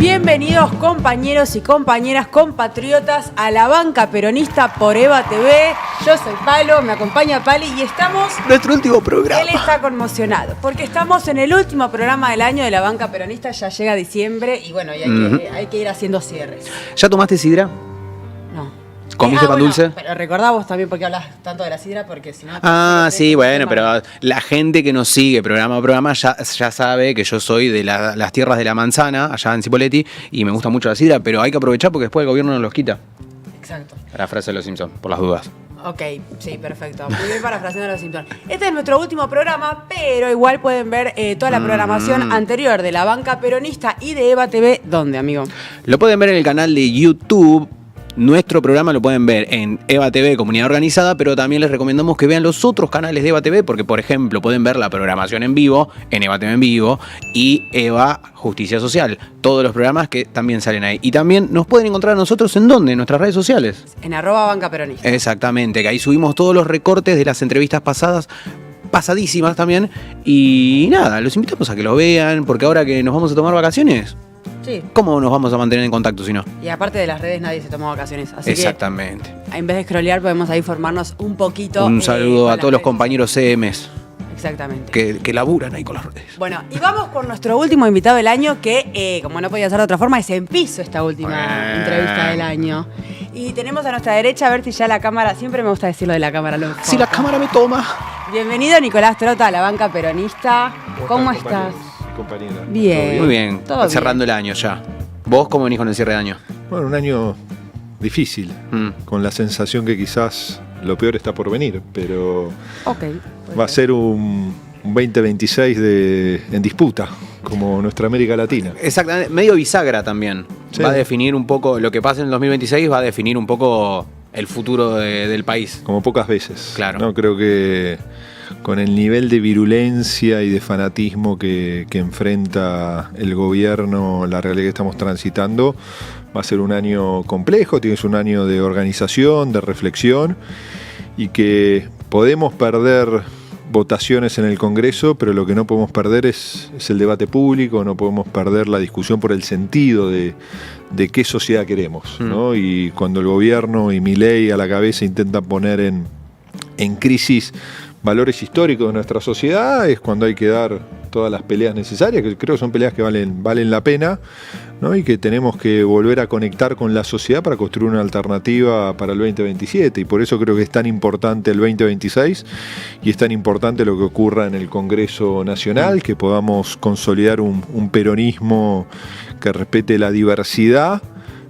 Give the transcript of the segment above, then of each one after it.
Bienvenidos compañeros y compañeras, compatriotas a La Banca Peronista por EVA TV. Yo soy Palo, me acompaña Pali y estamos... Nuestro último programa. Él está conmocionado porque estamos en el último programa del año de La Banca Peronista. Ya llega diciembre y bueno, hay que ir haciendo cierres. ¿Ya tomaste sidra? No. ¿Comiste pan dulce? Pero recordá vos también porque hablas tanto de la sidra, porque si no... Sí, bueno, pero la gente que nos sigue programa a programa ya sabe que yo soy de las tierras de la manzana, allá en Cipolletti, y me gusta mucho la sidra, pero hay que aprovechar porque después el gobierno nos los quita. Exacto. La frase de los Simpsons, por las dudas. Ok, sí, perfecto. Muy bien parafraseando a los Simpsons. Este es nuestro último programa, pero igual pueden ver toda la programación anterior de La Banca Peronista y de EVA TV. ¿Dónde, amigo? Lo pueden ver en el canal de YouTube. Nuestro programa lo pueden ver en EVA TV, Comunidad Organizada, pero también les recomendamos que vean los otros canales de EVA TV, porque, por ejemplo, pueden ver la programación en vivo, en EVA TV en vivo, y EVA Justicia Social, todos los programas que también salen ahí. Y también nos pueden encontrar a nosotros, ¿en dónde? En nuestras redes sociales. En @bancaperonista. Exactamente, que ahí subimos todos los recortes de las entrevistas pasadísimas también. Y nada, los invitamos a que lo vean, porque ahora que nos vamos a tomar vacaciones... Sí. ¿Cómo nos vamos a mantener en contacto si no? Y aparte de las redes nadie se tomó vacaciones. Así Exactamente. Que en vez de scrollear podemos ahí formarnos un poquito. Un saludo a todos los compañeros CMs. Exactamente. Que laburan ahí con las redes. Bueno, y vamos con nuestro último invitado del año que, como no podía ser de otra forma, es en piso esta última entrevista del año. Y tenemos a nuestra derecha, a ver si ya la cámara, siempre me gusta decirlo de la cámara. Si la cámara me toma. Bienvenido Nicolás Trota a La Banca Peronista. ¿Cómo estás? Compañera. Bien. Muy bien. Todo cerrando bien. el año ya. ¿Vos cómo venís con el cierre de año? Bueno, un año difícil, con la sensación que quizás lo peor está por venir, pero va a ser un 2026 en disputa, como nuestra América Latina. Exactamente, medio bisagra también. Sí. Va a definir un poco, lo que pasa en el 2026 va a definir un poco el futuro del país. Como pocas veces. Claro. No, creo que con el nivel de virulencia y de fanatismo que enfrenta el gobierno, la realidad que estamos transitando, va a ser un año complejo, tienes un año de organización, de reflexión, y que podemos perder votaciones en el Congreso, pero lo que no podemos perder es el debate público, no podemos perder la discusión por el sentido de qué sociedad queremos, ¿no? Y cuando el gobierno y Milei a la cabeza intentan poner en crisis valores históricos de nuestra sociedad, es cuando hay que dar todas las peleas necesarias, que creo que son peleas que valen la pena, ¿no? Y que tenemos que volver a conectar con la sociedad para construir una alternativa para el 2027, y por eso creo que es tan importante el 2026 y es tan importante lo que ocurra en el Congreso Nacional, que podamos consolidar un peronismo que respete la diversidad,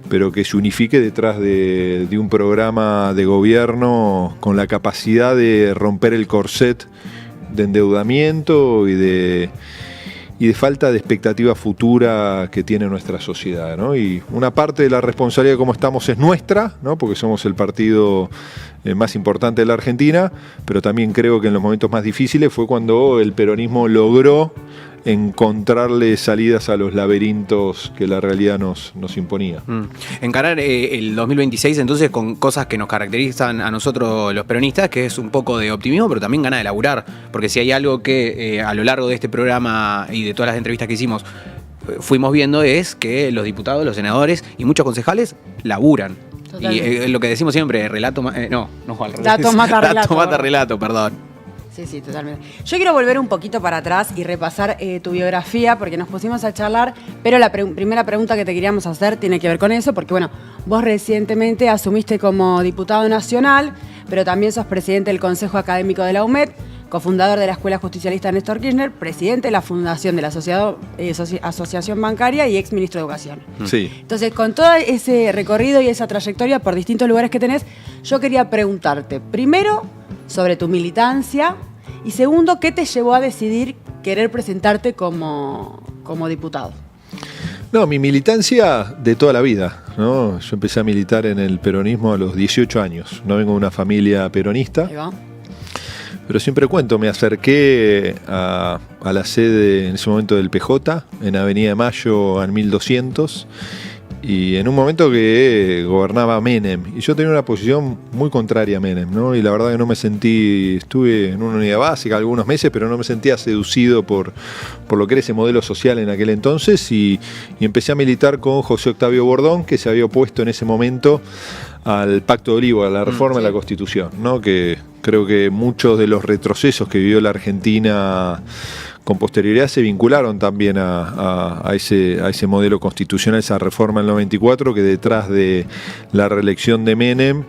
pero que se unifique detrás de un programa de gobierno con la capacidad de romper el corset de endeudamiento y de falta de expectativa futura que tiene nuestra sociedad, ¿no? Y una parte de la responsabilidad de cómo estamos es nuestra, ¿no? Porque somos el partido más importante de la Argentina, pero también creo que en los momentos más difíciles fue cuando el peronismo logró encontrarle salidas a los laberintos que la realidad nos imponía. Encarar el 2026 entonces con cosas que nos caracterizan a nosotros los peronistas, que es un poco de optimismo, pero también ganas de laburar, porque si hay algo que a lo largo de este programa y de todas las entrevistas que hicimos fuimos viendo es que los diputados, los senadores y muchos concejales laburan. Totalmente. Y lo que decimos siempre, relato mata relato, perdón. Sí, totalmente. Yo quiero volver un poquito para atrás y repasar tu biografía, porque nos pusimos a charlar, pero la primera pregunta que te queríamos hacer tiene que ver con eso, porque bueno, vos recientemente asumiste como diputado nacional, pero también sos presidente del Consejo Académico de la UMED, cofundador de la Escuela Justicialista Néstor Kirchner, presidente de la fundación de la Asociación Bancaria y ex ministro de Educación. Sí. Entonces, con todo ese recorrido y esa trayectoria por distintos lugares que tenés, yo quería preguntarte, primero, sobre tu militancia, y segundo, ¿qué te llevó a decidir querer presentarte como diputado? No, mi militancia de toda la vida, ¿no? Yo empecé a militar en el peronismo a los 18 años. No vengo de una familia peronista. Ahí va. Pero siempre cuento, me acerqué a la sede en ese momento del PJ, en Avenida de Mayo al 1200, y en un momento que gobernaba Menem, y yo tenía una posición muy contraria a Menem, ¿no? Y la verdad que no me sentí, estuve en una unidad básica algunos meses, pero no me sentía seducido por lo que era ese modelo social en aquel entonces, y empecé a militar con José Octavio Bordón, que se había opuesto en ese momento al Pacto de Olivos, a la reforma de la Constitución, ¿no? Que creo que muchos de los retrocesos que vivió la Argentina con posterioridad se vincularon también a ese modelo constitucional, esa reforma del 94, que detrás de la reelección de Menem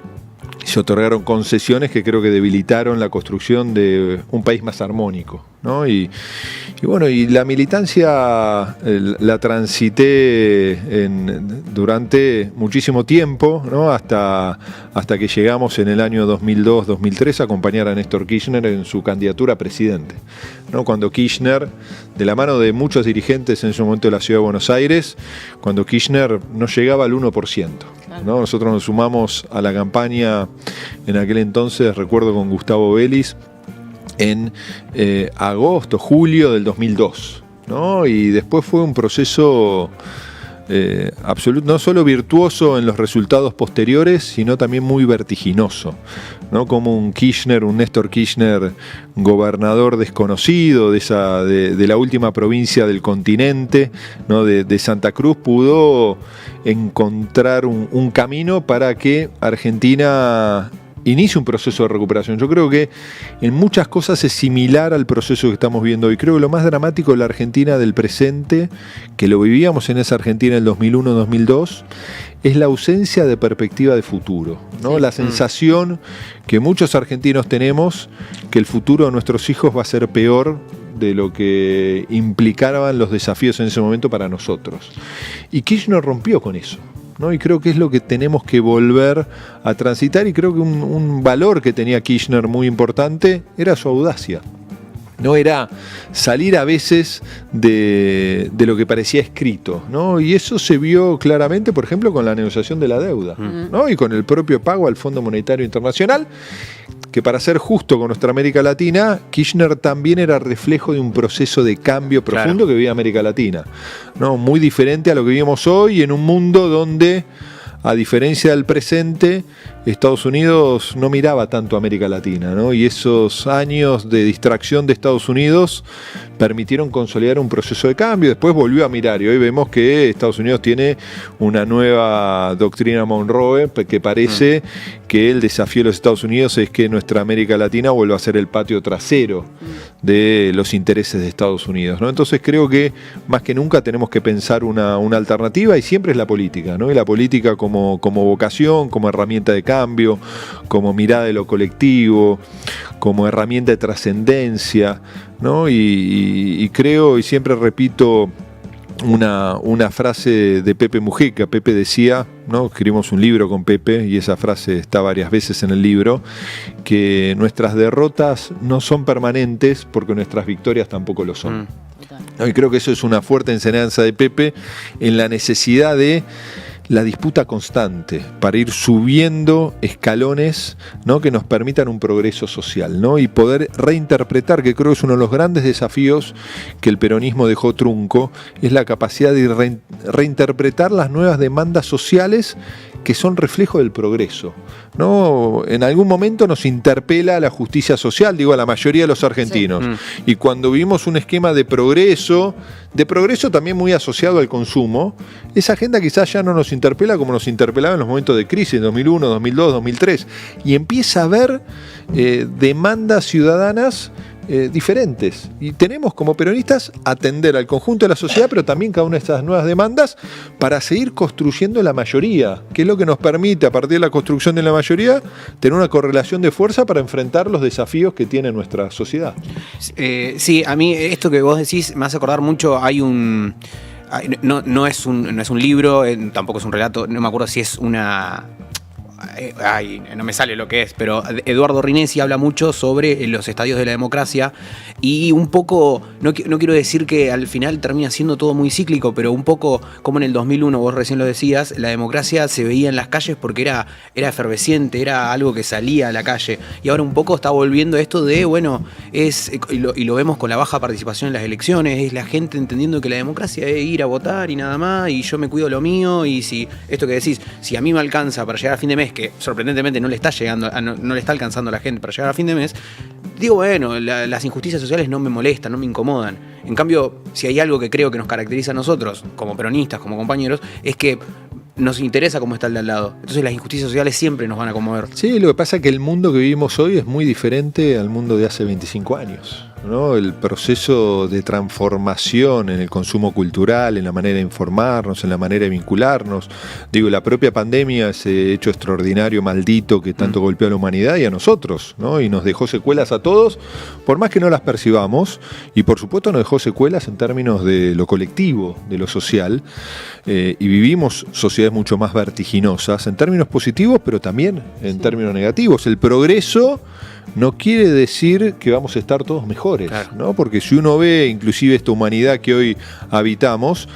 se otorgaron concesiones que creo que debilitaron la construcción de un país más armónico, ¿no? Y bueno, y la militancia la transité durante muchísimo tiempo, ¿no? Hasta que llegamos en el año 2002-2003 a acompañar a Néstor Kirchner en su candidatura a presidente, ¿no? Cuando Kirchner, de la mano de muchos dirigentes en ese momento de la Ciudad de Buenos Aires, cuando Kirchner no llegaba al 1%. ¿No? Nosotros nos sumamos a la campaña en aquel entonces, recuerdo, con Gustavo Vélez, en agosto, julio del 2002, ¿no? Y después fue un proceso absoluto, no solo virtuoso en los resultados posteriores, sino también muy vertiginoso, ¿no? Como un Néstor Kirchner, gobernador desconocido de la última provincia del continente, ¿no? de Santa Cruz, pudo encontrar un camino para que Argentina inicie un proceso de recuperación. Yo creo que en muchas cosas es similar al proceso que estamos viendo hoy. Creo que lo más dramático de la Argentina del presente, que lo vivíamos en esa Argentina en el 2001-2002, es la ausencia de perspectiva de futuro, ¿no? La sensación que muchos argentinos tenemos que el futuro de nuestros hijos va a ser peor de lo que implicaban los desafíos en ese momento para nosotros. Y Kirchner rompió con eso, ¿no? Y creo que es lo que tenemos que volver a transitar, y creo que un valor que tenía Kirchner muy importante era su audacia. No era salir a veces de lo que parecía escrito, ¿no? Y eso se vio claramente, por ejemplo, con la negociación de la deuda, ¿no? Y con el propio pago al Fondo Monetario Internacional, que, para ser justo con nuestra América Latina, Kirchner también era reflejo de un proceso de cambio profundo que vivía América Latina, ¿no? Muy diferente a lo que vivimos hoy, en un mundo donde, a diferencia del presente, Estados Unidos no miraba tanto a América Latina, ¿no? Y esos años de distracción de Estados Unidos permitieron consolidar un proceso de cambio. Después volvió a mirar, y hoy vemos que Estados Unidos tiene una nueva doctrina Monroe, que parece que el desafío de los Estados Unidos es que nuestra América Latina vuelva a ser el patio trasero de los intereses de Estados Unidos, ¿no? Entonces creo que más que nunca tenemos que pensar una alternativa, y siempre es la política, ¿no? Y la política como vocación, como herramienta de cambio, como mirada de lo colectivo, como herramienta de trascendencia, ¿no? Y creo, y siempre repito una frase de Pepe Mujica. Pepe decía, ¿no? Escribimos un libro con Pepe, y esa frase está varias veces en el libro, que nuestras derrotas no son permanentes porque nuestras victorias tampoco lo son. ¿No? Y creo que eso es una fuerte enseñanza de Pepe en la necesidad de la disputa constante para ir subiendo escalones, ¿no? Que nos permitan un progreso social, ¿no? Y poder reinterpretar, que creo que es uno de los grandes desafíos que el peronismo dejó trunco, es la capacidad de reinterpretar las nuevas demandas sociales que son reflejo del progreso, ¿no? En algún momento nos interpela la justicia social, digo, a la mayoría de los argentinos. Y cuando vivimos un esquema de progreso también muy asociado al consumo, esa agenda quizás ya no nos interpela como nos interpelaba en los momentos de crisis, 2001, 2002, 2003. Y empieza a haber demandas ciudadanas diferentes, y tenemos como peronistas atender al conjunto de la sociedad, pero también cada una de estas nuevas demandas, para seguir construyendo la mayoría, que es lo que nos permite, a partir de la construcción de la mayoría, tener una correlación de fuerza para enfrentar los desafíos que tiene nuestra sociedad. Sí, a mí esto que vos decís me hace acordar mucho. Hay un... No es un libro, tampoco es un relato, no me acuerdo si es no me sale lo que es, pero Eduardo Rinesi habla mucho sobre los estadios de la democracia y un poco, no quiero decir que al final termina siendo todo muy cíclico, pero un poco como en el 2001, vos recién lo decías, la democracia se veía en las calles porque era efervesciente, era algo que salía a la calle, y ahora un poco está volviendo esto de, bueno, y lo vemos con la baja participación en las elecciones, es la gente entendiendo que la democracia es ir a votar y nada más, y yo me cuido lo mío, y si esto que decís, si a mí me alcanza para llegar a fin de mes, que sorprendentemente no le está llegando, no le está alcanzando a la gente para llegar a fin de mes, digo, bueno, las injusticias sociales no me molestan, no me incomodan. En cambio, si hay algo que creo que nos caracteriza a nosotros, como peronistas, como compañeros, es que nos interesa cómo está el de al lado. Entonces las injusticias sociales siempre nos van a conmover. Sí, lo que pasa es que el mundo que vivimos hoy es muy diferente al mundo de hace 25 años. ¿No? El proceso de transformación en el consumo cultural, en la manera de informarnos, en la manera de vincularnos. Digo, la propia pandemia, ese hecho extraordinario, maldito, que tanto golpeó a la humanidad y a nosotros, ¿no? Y nos dejó secuelas a todos, por más que no las percibamos, y por supuesto nos dejó secuelas en términos de lo colectivo, de lo social, y vivimos sociedades mucho más vertiginosas, en términos positivos, pero también en términos negativos. El progreso no quiere decir que vamos a estar todos mejores, claro, ¿no? Porque si uno ve inclusive esta humanidad que hoy habitamos,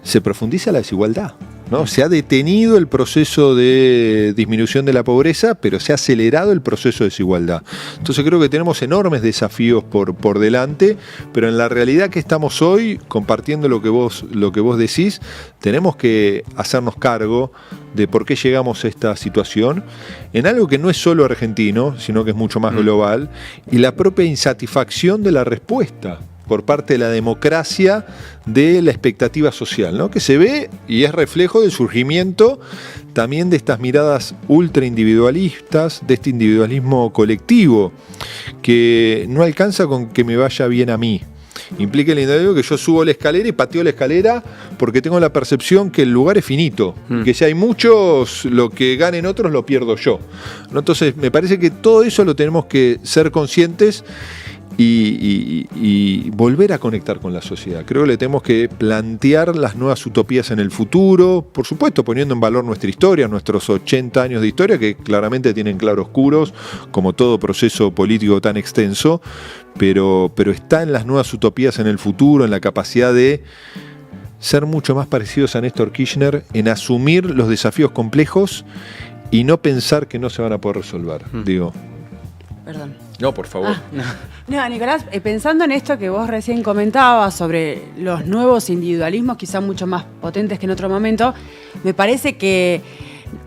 se profundiza la desigualdad, ¿no? Se ha detenido el proceso de disminución de la pobreza, pero se ha acelerado el proceso de desigualdad. Entonces creo que tenemos enormes desafíos por delante, pero en la realidad que estamos hoy, compartiendo lo que vos decís, tenemos que hacernos cargo de por qué llegamos a esta situación, en algo que no es solo argentino, sino que es mucho más global, y la propia insatisfacción de la respuesta por parte de la democracia de la expectativa social, ¿no? Que se ve y es reflejo del surgimiento también de estas miradas ultra individualistas, de este individualismo colectivo, que no alcanza con que me vaya bien a mí. Implica el individuo que yo subo la escalera y pateo la escalera porque tengo la percepción que el lugar es finito, que si hay muchos, lo que ganen otros lo pierdo yo, ¿no? Entonces me parece que todo eso lo tenemos que ser conscientes y volver a conectar con la sociedad. Creo que le tenemos que plantear las nuevas utopías en el futuro, por supuesto poniendo en valor nuestra historia, nuestros 80 años de historia, que claramente tienen claroscuros, como todo proceso político tan extenso, pero está en las nuevas utopías en el futuro, en la capacidad de ser mucho más parecidos a Néstor Kirchner, en asumir los desafíos complejos y no pensar que no se van a poder resolver. Digo. Perdón. No, por favor. No, Nicolás, pensando en esto que vos recién comentabas sobre los nuevos individualismos, quizá mucho más potentes que en otro momento, me parece que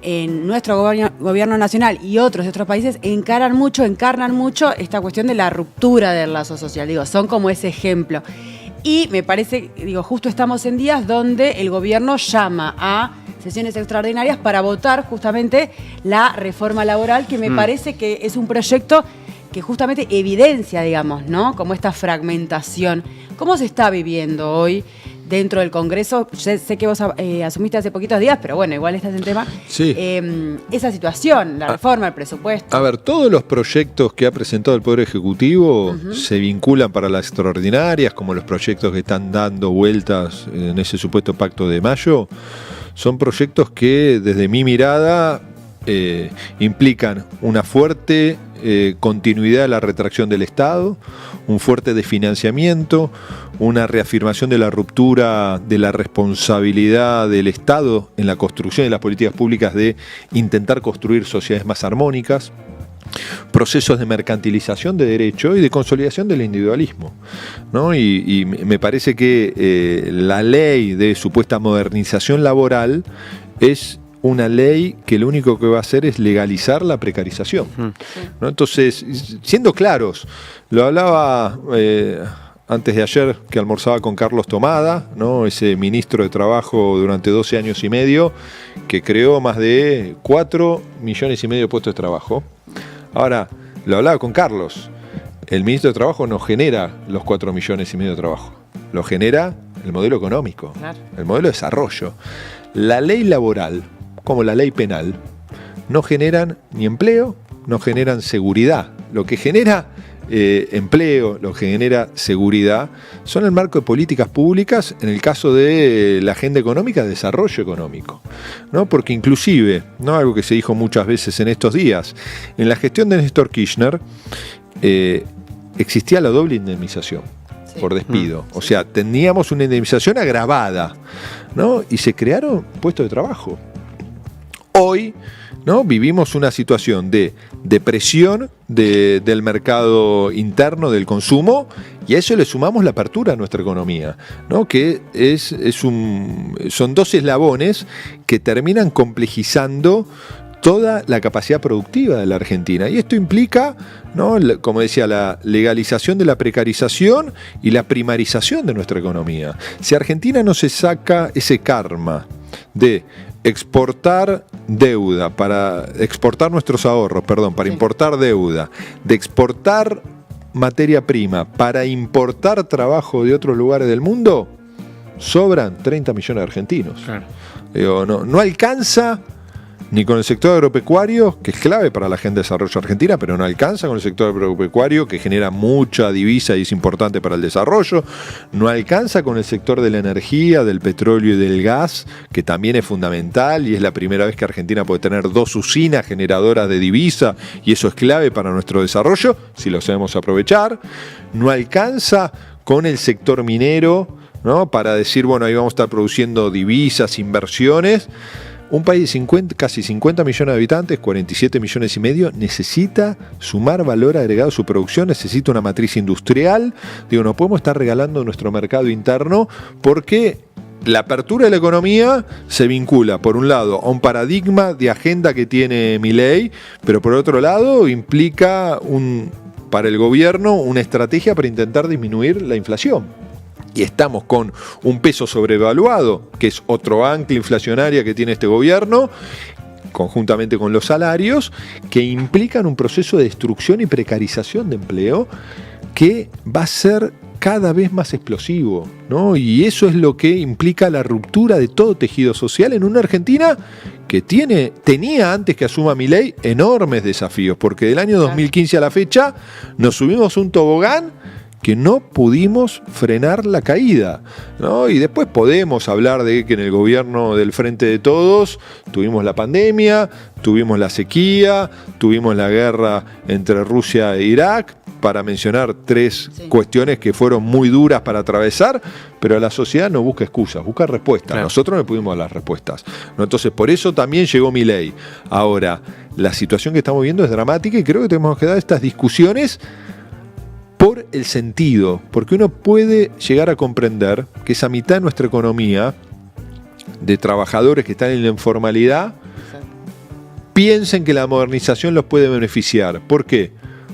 en nuestro gobierno nacional y otros de otros países encarnan mucho esta cuestión de la ruptura del lazo social. Digo, son como ese ejemplo. Y me parece, justo estamos en días donde el gobierno llama a sesiones extraordinarias para votar justamente la reforma laboral, que me parece que es un proyecto que justamente evidencia, ¿no? Como esta fragmentación. ¿Cómo se está viviendo hoy dentro del Congreso? Sé que vos asumiste hace poquitos días, pero bueno, igual estás en tema. Sí. Esa situación, la reforma, el presupuesto. A ver, todos los proyectos que ha presentado el Poder Ejecutivo se vinculan para las extraordinarias, como los proyectos que están dando vueltas en ese supuesto pacto de mayo. Son proyectos que, desde mi mirada, implican una fuerte continuidad de la retracción del Estado, un fuerte desfinanciamiento, una reafirmación de la ruptura de la responsabilidad del Estado en la construcción de las políticas públicas de intentar construir sociedades más armónicas, procesos de mercantilización de derecho y de consolidación del individualismo, ¿no? Y me parece que la ley de supuesta modernización laboral es una ley que lo único que va a hacer es legalizar la precarización, ¿no? Entonces, siendo claros, lo hablaba antes de ayer que almorzaba con Carlos Tomada, ¿no? Ese ministro de Trabajo durante 12 años y medio, que creó más de 4,5 millones de puestos de trabajo. Ahora, lo hablaba con Carlos, el ministro de Trabajo no genera los 4,5 millones de trabajo, lo genera el modelo económico, claro, el modelo de desarrollo. La ley laboral, como la ley penal, no generan ni empleo, no generan seguridad. Lo que genera empleo, lo que genera seguridad, son el marco de políticas públicas, en el caso de la agenda económica, desarrollo económico, ¿no? Porque inclusive, ¿no? Algo que se dijo muchas veces en estos días, en la gestión de Néstor Kirchner existía la doble indemnización por despido. O sea, teníamos una indemnización agravada, ¿no? Y se crearon puestos de trabajo. Hoy, ¿no? Vivimos una situación de depresión del mercado interno del consumo, y a eso le sumamos la apertura a nuestra economía, ¿no? Que son dos eslabones que terminan complejizando toda la capacidad productiva de la Argentina. Y esto implica, ¿no? Como decía, la legalización de la precarización y la primarización de nuestra economía. Si Argentina no se saca ese karma de exportar deuda, para exportar nuestros ahorros, para importar deuda, de exportar materia prima, para importar trabajo de otros lugares del mundo, sobran 30 millones de argentinos. Claro. Digo, no alcanza ni con el sector agropecuario, que es clave para la agenda de desarrollo argentina, pero no alcanza con el sector agropecuario, que genera mucha divisa y es importante para el desarrollo. No alcanza con el sector de la energía, del petróleo y del gas, que también es fundamental, y es la primera vez que Argentina puede tener 2 usinas generadoras de divisa, y eso es clave para nuestro desarrollo, si lo sabemos aprovechar. No alcanza con el sector minero, ¿no? Para decir, bueno, ahí vamos a estar produciendo divisas, inversiones. Un país de casi 50 millones de habitantes, 47 millones y medio, necesita sumar valor agregado a su producción, necesita una matriz industrial. Digo, no podemos estar regalando nuestro mercado interno, porque la apertura de la economía se vincula, por un lado, a un paradigma de agenda que tiene Milei, pero por otro lado implica para el gobierno una estrategia para intentar disminuir la inflación. Y estamos con un peso sobrevaluado, que es otro ancla inflacionaria que tiene este gobierno, conjuntamente con los salarios, que implican un proceso de destrucción y precarización de empleo que va a ser cada vez más explosivo, ¿no? Y eso es lo que implica la ruptura de todo tejido social en una Argentina que tenía, antes que asuma Milei, enormes desafíos, porque del año 2015 a la fecha nos subimos un tobogán que no pudimos frenar la caída, ¿no? Y después podemos hablar de que en el gobierno del Frente de Todos tuvimos la pandemia, tuvimos la sequía, tuvimos la guerra entre Rusia e Irak, para mencionar 3 cuestiones que fueron muy duras para atravesar, pero la sociedad no busca excusas, busca respuestas. Claro. Nosotros no pudimos dar las respuestas, ¿no? Entonces, por eso también llegó Milei. Ahora, la situación que estamos viendo es dramática y creo que tenemos que dar estas discusiones por el sentido, porque uno puede llegar a comprender que esa mitad de nuestra economía, de trabajadores que están en la informalidad, piensen que la modernización los puede beneficiar. ¿Por qué?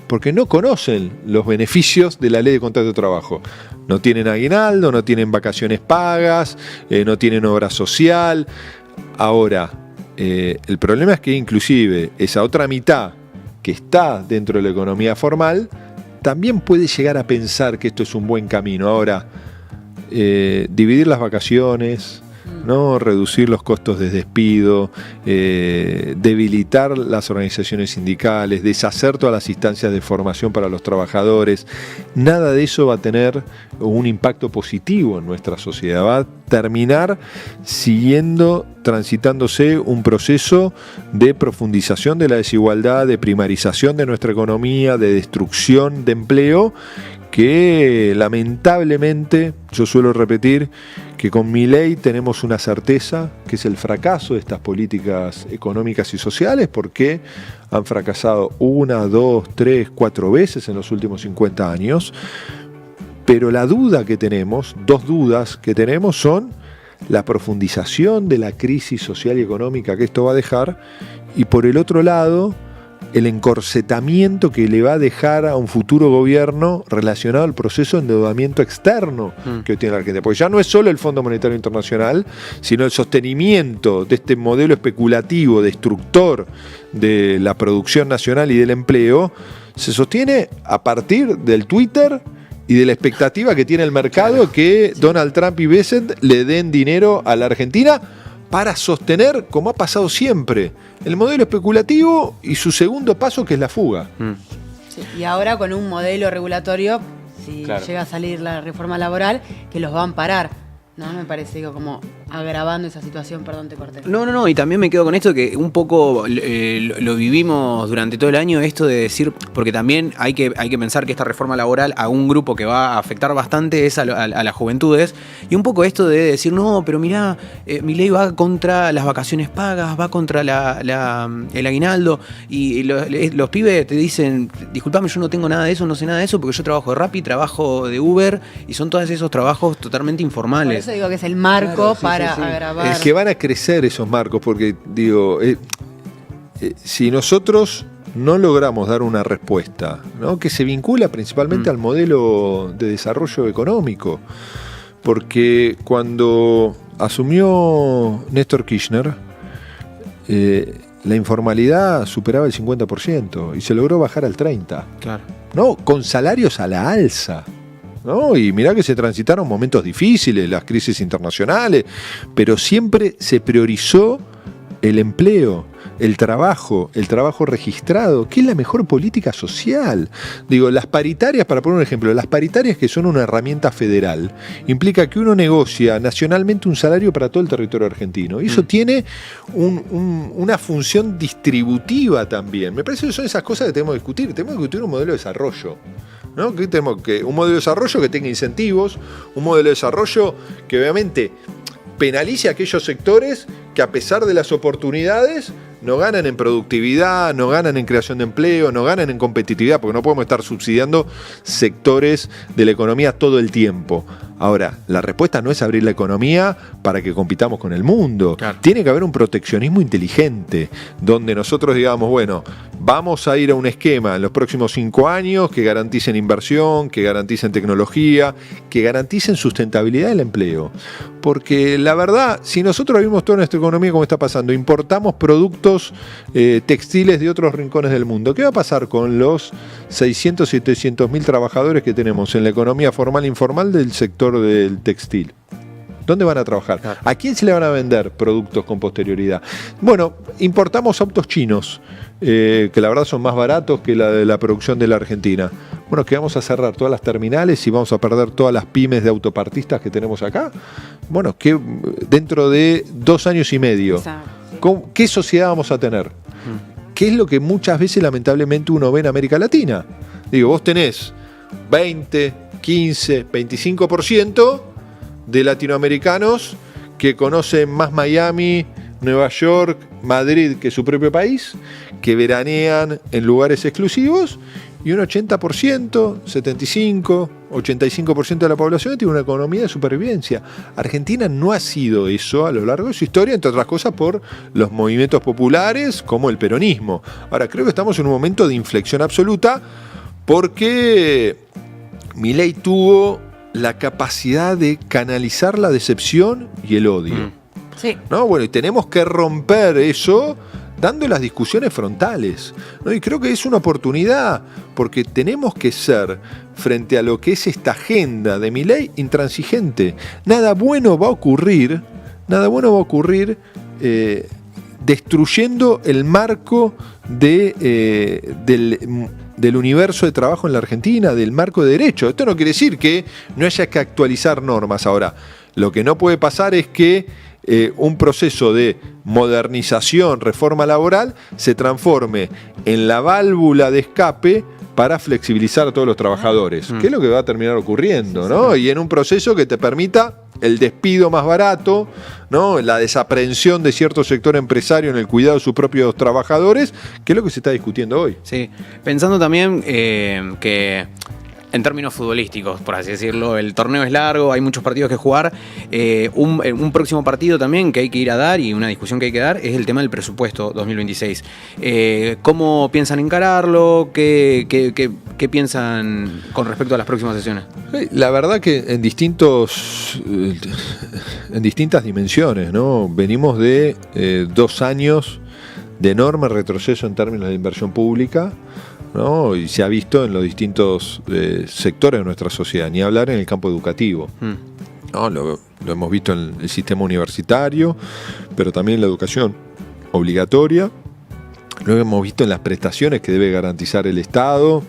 Porque no conocen los beneficios de la ley de contrato de trabajo. No tienen aguinaldo, no tienen vacaciones pagas, no tienen obra social. Ahora, el problema es que inclusive esa otra mitad que está dentro de la economía formal también puede llegar a pensar que esto es un buen camino. Ahora, dividir las vacaciones, ¿no? Reducir los costos de despido, debilitar las organizaciones sindicales, deshacer todas las instancias de formación para los trabajadores, nada de eso va a tener un impacto positivo en nuestra sociedad. Va a terminar transitándose un proceso de profundización de la desigualdad, de primarización de nuestra economía, de destrucción de empleo, que lamentablemente, yo suelo repetir que con Milei tenemos una certeza, que es el fracaso de estas políticas económicas y sociales, porque han fracasado 1, 2, 3, 4 veces en los últimos 50 años, pero la duda que tenemos, 2 dudas que tenemos son la profundización de la crisis social y económica que esto va a dejar, y por el otro lado, el encorsetamiento que le va a dejar a un futuro gobierno relacionado al proceso de endeudamiento externo que tiene la Argentina. Porque ya no es solo el Fondo Monetario Internacional, sino el sostenimiento de este modelo especulativo, destructor de la producción nacional y del empleo, se sostiene a partir del Twitter y de la expectativa que tiene el mercado que Donald Trump y Bessent le den dinero a la Argentina para sostener, como ha pasado siempre, el modelo especulativo y su segundo paso, que es la fuga. Sí, y ahora con un modelo regulatorio, si Claro. llega a salir la reforma laboral, que los va a amparar. No, me parece digo, como agravando esa situación, perdón, te corté. No, y también me quedo con esto que un poco lo vivimos durante todo el año, esto de decir, porque también hay que pensar que esta reforma laboral a un grupo que va a afectar bastante es a las juventudes, y un poco esto de decir, no, pero mirá, mi ley va contra las vacaciones pagas, va contra el aguinaldo, y los pibes te dicen, disculpame, yo no tengo nada de eso, no sé nada de eso, porque yo trabajo de Rappi, trabajo de Uber, y son todos esos trabajos totalmente Por informales. eso digo que es el marco Claro, sí, para sí, sí. agravar. Es que van a crecer esos marcos, porque digo, si nosotros no logramos dar una respuesta, ¿no?, que se vincula principalmente al modelo de desarrollo económico, porque cuando asumió Néstor Kirchner, la informalidad superaba el 50% y se logró bajar al 30%, Claro. ¿no?, con salarios a la alza, ¿no? Y mirá que se transitaron momentos difíciles, las crisis internacionales, pero siempre se priorizó el empleo, el trabajo registrado, que es la mejor política social. Digo, las paritarias, para poner un ejemplo, las paritarias, que son una herramienta federal, implica que uno negocia nacionalmente un salario para todo el territorio argentino. Y eso tiene una función distributiva también. Me parece que son esas cosas que tenemos que discutir. Tenemos que discutir un modelo de desarrollo, ¿no? Que tenemos que un modelo de desarrollo que tenga incentivos, un modelo de desarrollo que obviamente penalice a aquellos sectores que, a pesar de las oportunidades, no ganan en productividad, no ganan en creación de empleo, no ganan en competitividad, porque no podemos estar subsidiando sectores de la economía todo el tiempo. Ahora, la respuesta no es abrir la economía para que compitamos con el mundo. Claro. Tiene que haber un proteccionismo inteligente, donde nosotros digamos, bueno, vamos a ir a un esquema en los próximos 5 años que garanticen inversión, que garanticen tecnología, que garanticen sustentabilidad del empleo. Porque la verdad, si nosotros vimos toda nuestra economía como está pasando, importamos productos textiles de otros rincones del mundo, ¿qué va a pasar con los 600, 700 mil trabajadores que tenemos en la economía formal e informal del sector del textil? ¿Dónde van a trabajar? Claro. ¿A quién se le van a vender productos con posterioridad? Bueno, importamos autos chinos, que la verdad son más baratos que la de la producción de la Argentina. Bueno, que vamos a cerrar todas las terminales y vamos a perder todas las pymes de autopartistas que tenemos acá. Bueno, que dentro de 2 años y medio, Exacto, sí. ¿qué sociedad vamos a tener? ¿Qué es lo que muchas veces lamentablemente uno ve en América Latina? Digo, vos tenés 20, 15, 25% de latinoamericanos que conocen más Miami, Nueva York, Madrid que su propio país, que veranean en lugares exclusivos, y un 80%, 75%, 85% de la población tiene una economía de supervivencia. Argentina no ha sido eso a lo largo de su historia, entre otras cosas por los movimientos populares como el peronismo. Ahora, creo que estamos en un momento de inflexión absoluta porque Milei tuvo la capacidad de canalizar la decepción y el odio. Sí. ¿No? Bueno, y tenemos que romper eso dando las discusiones frontales, ¿no? Y creo que es una oportunidad, porque tenemos que ser, frente a lo que es esta agenda de Milei, intransigente. Nada bueno va a ocurrir destruyendo el marco del universo de trabajo en la Argentina, del marco de derecho. Esto no quiere decir que no haya que actualizar normas. Ahora, lo que no puede pasar es que un proceso de modernización, reforma laboral, se transforme en la válvula de escape para flexibilizar a todos los trabajadores, que es lo que va a terminar ocurriendo, ¿no? Y en un proceso que te permita el despido más barato, ¿no?, la desaprensión de cierto sector empresario en el cuidado de sus propios trabajadores, que es lo que se está discutiendo hoy. Sí, pensando también que en términos futbolísticos, por así decirlo, el torneo es largo, hay muchos partidos que jugar. Un próximo partido también que hay que ir a dar, y una discusión que hay que dar, es el tema del presupuesto 2026. ¿Cómo piensan encararlo? ¿Qué piensan con respecto a las próximas sesiones? La verdad que en distintas dimensiones, ¿no? Venimos de 2 años de enorme retroceso en términos de inversión pública, ¿no? Y se ha visto en los distintos sectores de nuestra sociedad, ni hablar en el campo educativo. ¿No? Lo hemos visto en el sistema universitario, pero también en la educación obligatoria. Lo hemos visto en las prestaciones que debe garantizar el Estado,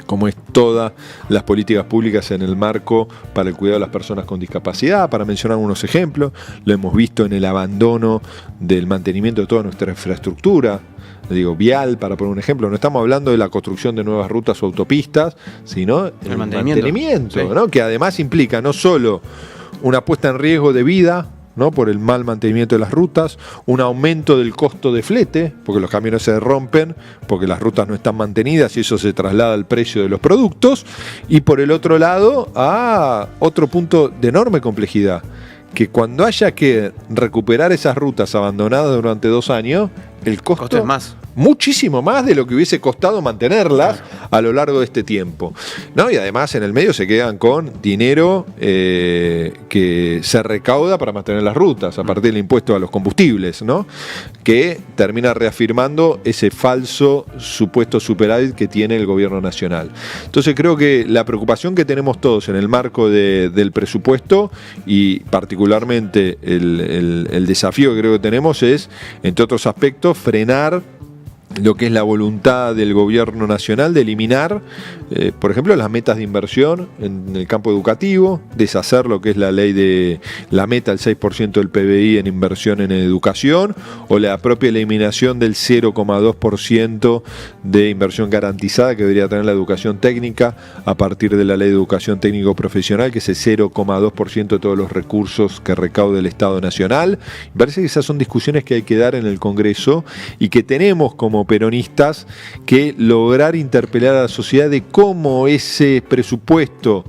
como es todas las políticas públicas en el marco para el cuidado de las personas con discapacidad, para mencionar unos ejemplos. Lo hemos visto en el abandono del mantenimiento de toda nuestra infraestructura, vial, para poner un ejemplo. No estamos hablando de la construcción de nuevas rutas o autopistas, sino el mantenimiento, sí. ¿no? Que además implica no solo una puesta en riesgo de vida, ¿no? Por el mal mantenimiento de las rutas, un aumento del costo de flete, porque los camiones se rompen, porque las rutas no están mantenidas y eso se traslada al precio de los productos, y por el otro lado, a otro punto de enorme complejidad, que cuando haya que recuperar esas rutas abandonadas durante 2 años, el costo es más. Muchísimo más de lo que hubiese costado mantenerlas a lo largo de este tiempo, ¿no? Y además en el medio se quedan con dinero que se recauda para mantener las rutas a partir del impuesto a los combustibles, ¿no? Que termina reafirmando ese falso supuesto superávit que tiene el gobierno nacional. Entonces creo que la preocupación que tenemos todos en el marco del presupuesto y particularmente el desafío que creo que tenemos es, entre otros aspectos, frenar lo que es la voluntad del gobierno nacional de eliminar, por ejemplo, las metas de inversión en el campo educativo, deshacer lo que es la ley de la meta del 6% del PBI en inversión en educación, o la propia eliminación del 0,2% de inversión garantizada que debería tener la educación técnica a partir de la ley de educación técnico profesional, que es el 0,2% de todos los recursos que recaude el Estado Nacional. Me parece que esas son discusiones que hay que dar en el Congreso y que tenemos como peronistas que lograr interpelar a la sociedad de cómo ese presupuesto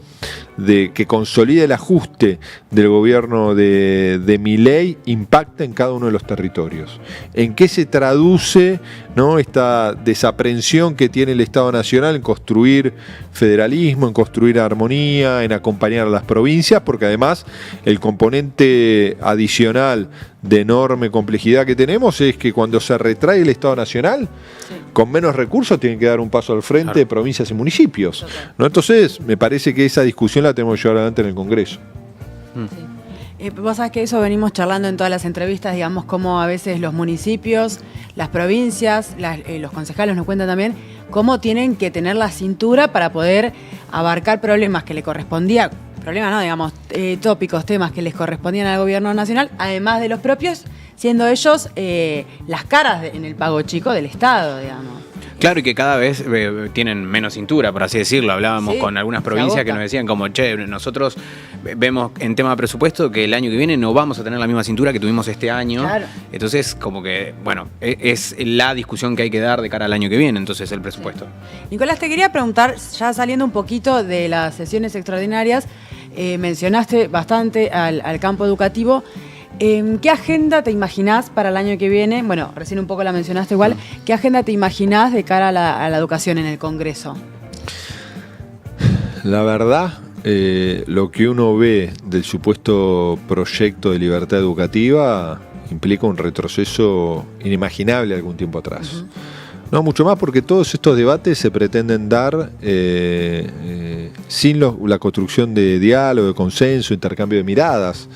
que consolida el ajuste del gobierno de Milei impacta en cada uno de los territorios. ¿En qué se traduce, ¿no?, esta desaprensión que tiene el Estado Nacional en construir federalismo, en construir armonía, en acompañar a las provincias? Porque además el componente adicional de enorme complejidad que tenemos es que cuando se retrae el Estado Nacional, con menos recursos tienen que dar un paso al frente de provincias y municipios, ¿no? Entonces me parece que esa discusión la tenemos que llevar adelante en el Congreso. Vos sabés que eso venimos charlando en todas las entrevistas, digamos, cómo a veces los municipios, las provincias, los concejales nos cuentan también cómo tienen que tener la cintura para poder abarcar problemas que le correspondía, problemas no, digamos, tópicos, temas que les correspondían al gobierno nacional, además de los propios, siendo ellos las caras en el pago chico del Estado, digamos. Claro, y que cada vez tienen menos cintura, por así decirlo. Hablábamos con algunas provincias que nos decían como, che, nosotros vemos en tema de presupuesto que el año que viene no vamos a tener la misma cintura que tuvimos este año. Claro. Entonces, como que, bueno, es la discusión que hay que dar de cara al año que viene, entonces, el presupuesto. Sí. Nicolás, te quería preguntar, ya saliendo un poquito de las sesiones extraordinarias, mencionaste bastante al campo educativo. ¿Qué agenda te imaginás para el año que viene? Bueno, recién un poco la mencionaste igual. ¿Qué agenda te imaginás de cara a la educación en el Congreso? La verdad, lo que uno ve del supuesto proyecto de libertad educativa implica un retroceso inimaginable algún tiempo atrás. Uh-huh. No, mucho más porque todos estos debates se pretenden dar sin la construcción de diálogo, de consenso, intercambio de miradas.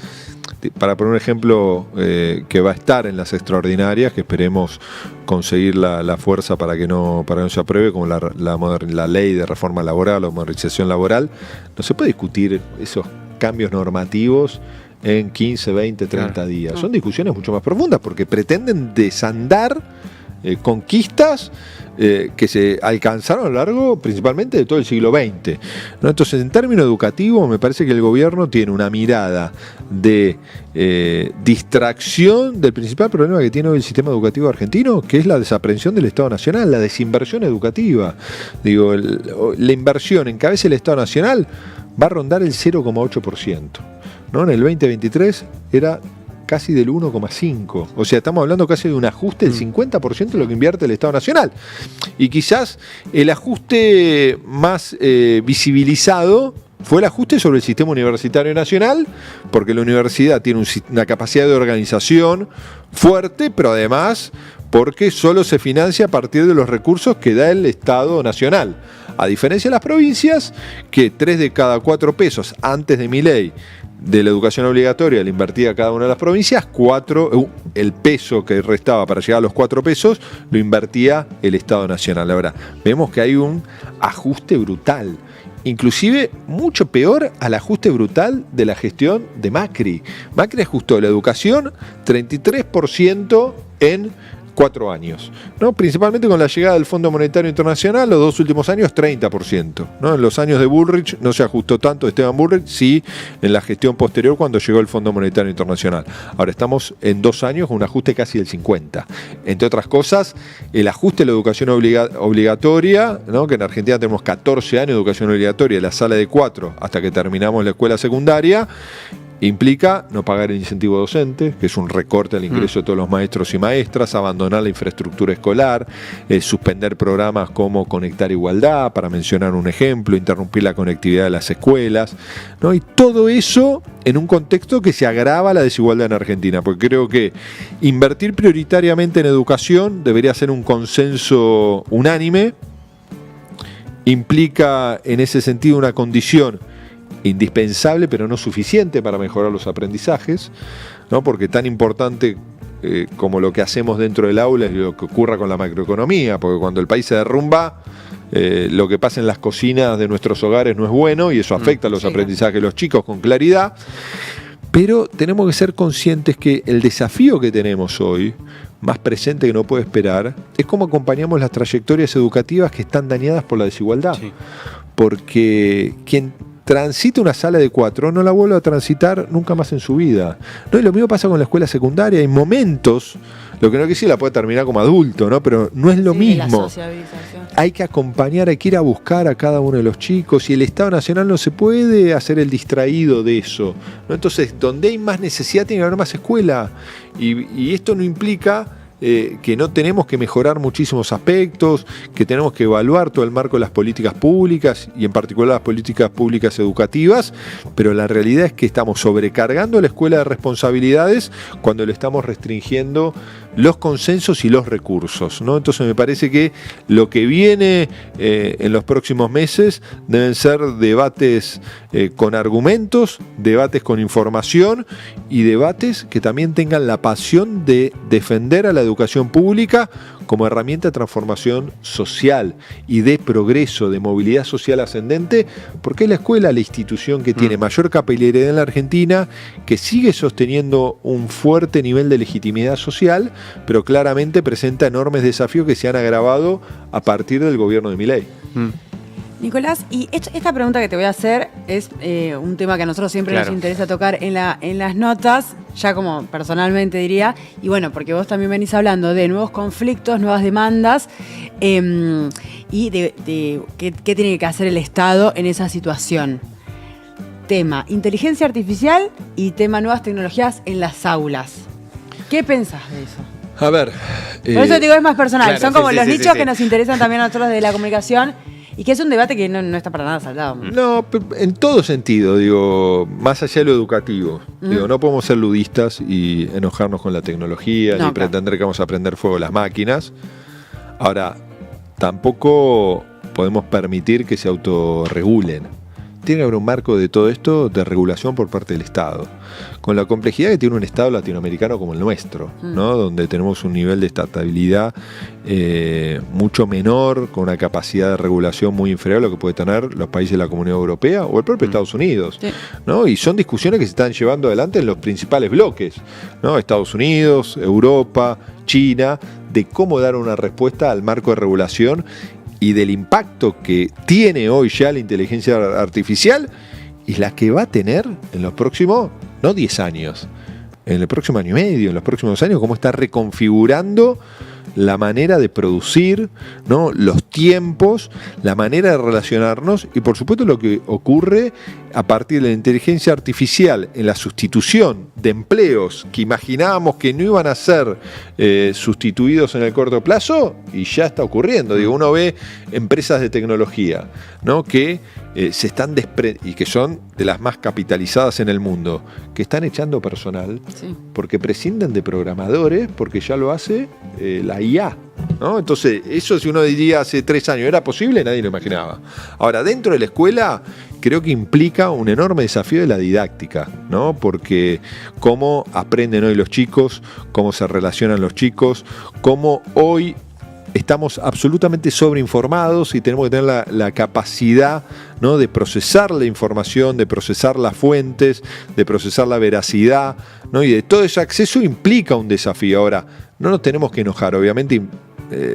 Para poner un ejemplo que va a estar en las extraordinarias, que esperemos conseguir la fuerza para que no se apruebe, como la ley de reforma laboral o modernización laboral, no se puede discutir esos cambios normativos en 15, 20, 30 días. Son discusiones mucho más profundas porque pretenden desandar conquistas que se alcanzaron a lo largo principalmente de todo el siglo XX, ¿no? Entonces, en términos educativos, me parece que el gobierno tiene una mirada de distracción del principal problema que tiene hoy el sistema educativo argentino, que es la desaprensión del Estado Nacional, la desinversión educativa. Digo, la inversión en cabeza del Estado Nacional va a rondar el 0,8%, ¿no? En el 2023 era casi del 1,5%. O sea, estamos hablando casi de un ajuste del 50% de lo que invierte el Estado Nacional. Y quizás el ajuste más visibilizado fue el ajuste sobre el sistema universitario nacional, porque la universidad tiene una capacidad de organización fuerte, pero además porque solo se financia a partir de los recursos que da el Estado Nacional. A diferencia de las provincias, que 3 de cada 4 pesos antes de Milei de la educación obligatoria le invertía cada una de las provincias, el peso que restaba para llegar a los 4 pesos lo invertía el Estado Nacional. Ahora, vemos que hay un ajuste brutal, inclusive mucho peor al ajuste brutal de la gestión de Macri. Macri ajustó la educación 33% en 4 años, ¿no? Principalmente con la llegada del Fondo Monetario Internacional, los 2 últimos años 30%, ¿no? En los años de Bullrich no se ajustó tanto Esteban Bullrich, sí en la gestión posterior cuando llegó el Fondo Monetario Internacional. Ahora estamos en 2 años con un ajuste casi del 50%. Entre otras cosas, el ajuste de la educación obligatoria, ¿no? Que en Argentina tenemos 14 años de educación obligatoria, la sala de 4 hasta que terminamos la escuela secundaria, implica no pagar el incentivo docente, que es un recorte al ingreso de todos los maestros y maestras, abandonar la infraestructura escolar, suspender programas como Conectar Igualdad, para mencionar un ejemplo, interrumpir la conectividad de las escuelas, ¿no? Y todo eso en un contexto que se agrava la desigualdad en Argentina, porque creo que invertir prioritariamente en educación debería ser un consenso unánime, implica en ese sentido una condición indispensable pero no suficiente para mejorar los aprendizajes, ¿no? Porque tan importante como lo que hacemos dentro del aula es lo que ocurra con la macroeconomía, porque cuando el país se derrumba, lo que pasa en las cocinas de nuestros hogares no es bueno y eso afecta a los aprendizajes de los chicos con claridad. Pero tenemos que ser conscientes que el desafío que tenemos hoy, más presente que no puede esperar, es cómo acompañamos las trayectorias educativas que están dañadas por la desigualdad. Sí. Porque quien transita una sala de 4 no la vuelve a transitar nunca más en su vida, ¿no? Y lo mismo pasa con la escuela secundaria. Hay momentos, lo que no quiere decir la puede terminar como adulto, ¿no? Pero no es lo mismo. Hay que acompañar, hay que ir a buscar a cada uno de los chicos, y el Estado Nacional no se puede hacer el distraído de eso, ¿no? Entonces, donde hay más necesidad tiene que haber más escuela, y esto no implica que no tenemos que mejorar muchísimos aspectos, que tenemos que evaluar todo el marco de las políticas públicas y en particular las políticas públicas educativas, pero la realidad es que estamos sobrecargando a la escuela de responsabilidades cuando le estamos restringiendo los consensos y los recursos, ¿no? Entonces me parece que lo que viene en los próximos meses deben ser debates con argumentos, debates con información y debates que también tengan la pasión de defender a la educación pública como herramienta de transformación social y de progreso, de movilidad social ascendente, porque es la escuela la institución que tiene mayor capilaridad en la Argentina, que sigue sosteniendo un fuerte nivel de legitimidad social, pero claramente presenta enormes desafíos que se han agravado a partir del gobierno de Milei. Nicolás, y esta pregunta que te voy a hacer es un tema que a nosotros siempre nos interesa tocar en las notas, ya como personalmente diría, y bueno, porque vos también venís hablando de nuevos conflictos, nuevas demandas, y de qué tiene que hacer el Estado en esa situación. Tema inteligencia artificial y tema nuevas tecnologías en las aulas. ¿Qué pensás de eso? A ver... Por eso te digo, es más personal, son como los nichos que nos interesan también a nosotros de la comunicación. Y que es un debate que no está para nada saldado. No, en todo sentido, digo, más allá de lo educativo. Digo, no podemos ser ludistas y enojarnos con la tecnología, ni pretender que vamos a prender fuego a las máquinas. Ahora, tampoco podemos permitir que se autorregulen. Tiene que haber un marco de todo esto de regulación por parte del Estado, con la complejidad que tiene un Estado latinoamericano como el nuestro, ¿no? Donde tenemos un nivel de estatabilidad mucho menor, con una capacidad de regulación muy inferior a lo que puede tener los países de la Comunidad Europea o el propio Estados Unidos, ¿no? Y son discusiones que se están llevando adelante en los principales bloques, ¿no? Estados Unidos, Europa, China, de cómo dar una respuesta al marco de regulación y del impacto que tiene hoy ya la inteligencia artificial y la que va a tener en los próximos, no 10 años, en el próximo año y medio, en los próximos años, cómo está reconfigurando la manera de producir, ¿no? Los tiempos, la manera de relacionarnos y por supuesto lo que ocurre a partir de la inteligencia artificial en la sustitución de empleos que imaginábamos que no iban a ser sustituidos en el corto plazo y ya está ocurriendo. Digo, uno ve empresas de tecnología, ¿no? Que se están y que son de las más capitalizadas en el mundo, que están echando personal porque prescinden de programadores porque ya lo hace la IA. ¿no? Entonces, eso si uno diría hace 3 años, ¿era posible? Nadie lo imaginaba. Ahora, dentro de la escuela, creo que implica un enorme desafío de la didáctica, ¿no? Porque cómo aprenden hoy los chicos, cómo se relacionan los chicos, cómo hoy estamos absolutamente sobreinformados y tenemos que tener la capacidad, ¿no?, de procesar la información, de procesar las fuentes, de procesar la veracidad, ¿no? Y de todo ese acceso implica un desafío. Ahora, no nos tenemos que enojar, obviamente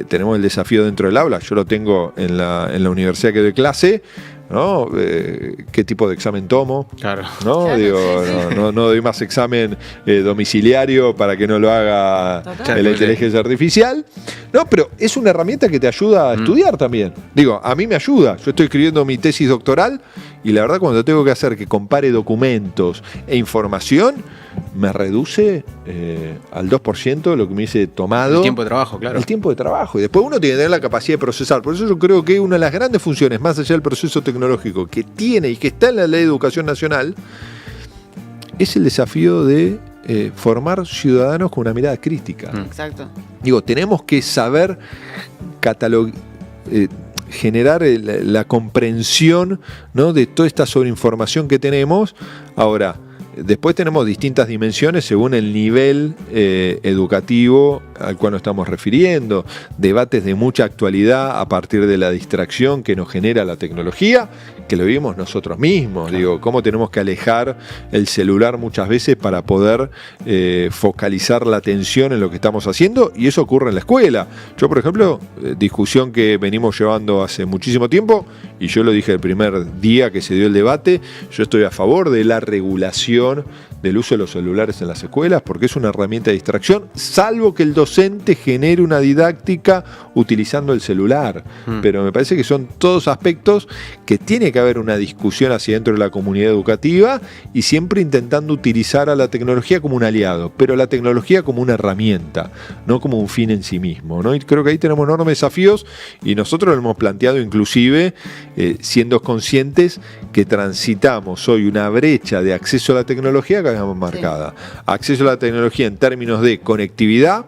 tenemos el desafío dentro del aula, yo lo tengo en la universidad que doy clase, ¿no? ¿Qué tipo de examen tomo? Claro. ¿No? Claro, Digo, sí, sí. no doy más examen domiciliario para que no lo haga Total. la inteligencia artificial. No, pero es una herramienta que te ayuda a estudiar también. Digo, a mí me ayuda. Yo estoy escribiendo mi tesis doctoral y la verdad cuando tengo que hacer que compare documentos e información, me reduce al 2% lo que me hubiese tomado. El tiempo de trabajo, claro. El tiempo de trabajo. Y después uno tiene que tener la capacidad de procesar. Por eso yo creo que una de las grandes funciones, más allá del proceso tecnológico, que tiene y que está en la Ley de Educación Nacional, es el desafío de formar ciudadanos con una mirada crítica. Exacto. Digo, tenemos que saber generar la comprensión, ¿no?, de toda esta sobreinformación que tenemos. Ahora, después tenemos distintas dimensiones según el nivel educativo al cual nos estamos refiriendo, debates de mucha actualidad a partir de la distracción que nos genera la tecnología, que lo vivimos nosotros mismos. Digo, cómo tenemos que alejar el celular muchas veces para poder focalizar la atención en lo que estamos haciendo, y eso ocurre en la escuela. Yo, por ejemplo, discusión que venimos llevando hace muchísimo tiempo, y yo lo dije el primer día que se dio el debate, yo estoy a favor de la regulación del uso de los celulares en las escuelas, porque es una herramienta de distracción, salvo que el docente genere una didáctica utilizando el celular. Pero me parece que son todos aspectos que tiene que haber una discusión hacia dentro de la comunidad educativa, y siempre intentando utilizar a la tecnología como un aliado, pero la tecnología como una herramienta, no como un fin en sí mismo, ¿no? Y creo que ahí tenemos enormes desafíos, y nosotros lo hemos planteado inclusive siendo conscientes que transitamos hoy una brecha de acceso a la tecnología que habíamos marcada. Sí. Acceso a la tecnología en términos de conectividad,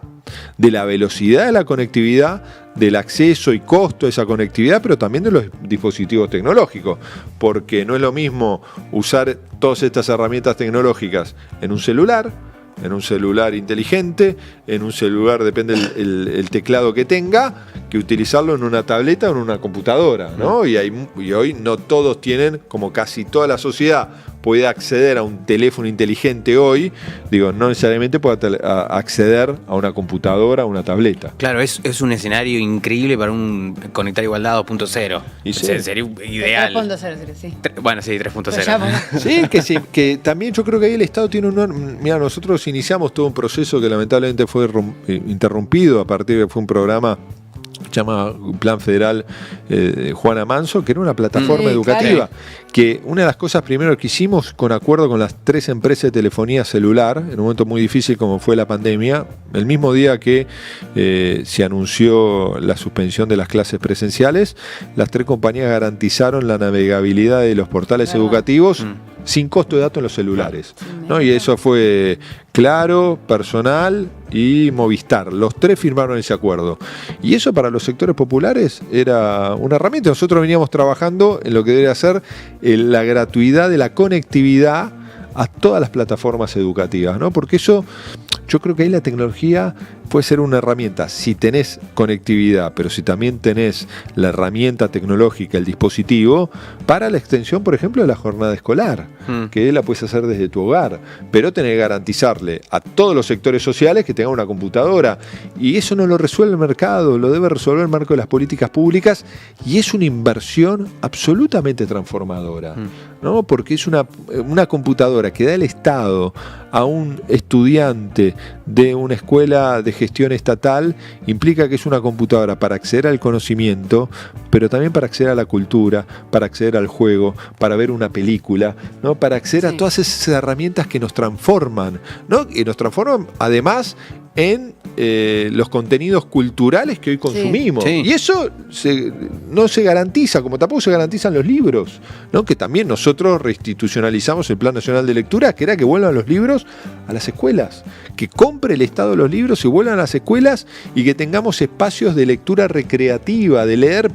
de la velocidad de la conectividad, del acceso y costo de esa conectividad, pero también de los dispositivos tecnológicos, porque no es lo mismo usar todas estas herramientas tecnológicas en un celular inteligente, en un celular, depende el teclado que tenga, que utilizarlo en una tableta o en una computadora, ¿no? Y hoy no todos tienen, como casi toda la sociedad puede acceder a un teléfono inteligente hoy, digo, no necesariamente puede acceder a una computadora o una tableta. Claro, es un escenario increíble para un Conectar Igualdad 2.0. Sí. Sería ideal. 3.0, sí. Bueno, sí, 3.0. Sí, que también yo creo que ahí el Estado tiene mira, nosotros iniciamos todo un proceso que lamentablemente fue interrumpido a partir de que fue un programa llama Plan Federal de Juana Manso, que era una plataforma educativa, claro, que una de las cosas primero que hicimos, con acuerdo con las 3 empresas de telefonía celular, en un momento muy difícil como fue la pandemia, el mismo día que se anunció la suspensión de las clases presenciales, las 3 compañías garantizaron la navegabilidad de los portales educativos sin costo de datos en los celulares, ¿no? Y eso fue Claro, Personal y Movistar. Los 3 firmaron ese acuerdo. Y eso para los sectores populares era una herramienta. Nosotros veníamos trabajando en lo que debería ser la gratuidad de la conectividad a todas las plataformas educativas, ¿no? Porque eso, yo creo que ahí la tecnología puede ser una herramienta si tenés conectividad, pero si también tenés la herramienta tecnológica, el dispositivo, para la extensión, por ejemplo, de la jornada escolar, que la puedes hacer desde tu hogar, pero tenés que garantizarle a todos los sectores sociales que tengan una computadora, y eso no lo resuelve el mercado, lo debe resolver el marco de las políticas públicas, y es una inversión absolutamente transformadora, ¿no? Porque es una computadora que da el Estado a un estudiante de una escuela de gestión estatal, implica que es una computadora para acceder al conocimiento, pero también para acceder a la cultura, para acceder al juego, para ver una película, ¿no? Para acceder a todas esas herramientas que nos transforman, ¿no? Y nos transforman además en los contenidos culturales que hoy consumimos. Sí. Y eso no se garantiza, como tampoco se garantizan los libros, ¿no? Que también nosotros reinstitucionalizamos el Plan Nacional de Lectura, que era que vuelvan los libros a las escuelas, que compre el Estado los libros y vuelvan a las escuelas y que tengamos espacios de lectura recreativa, de leer,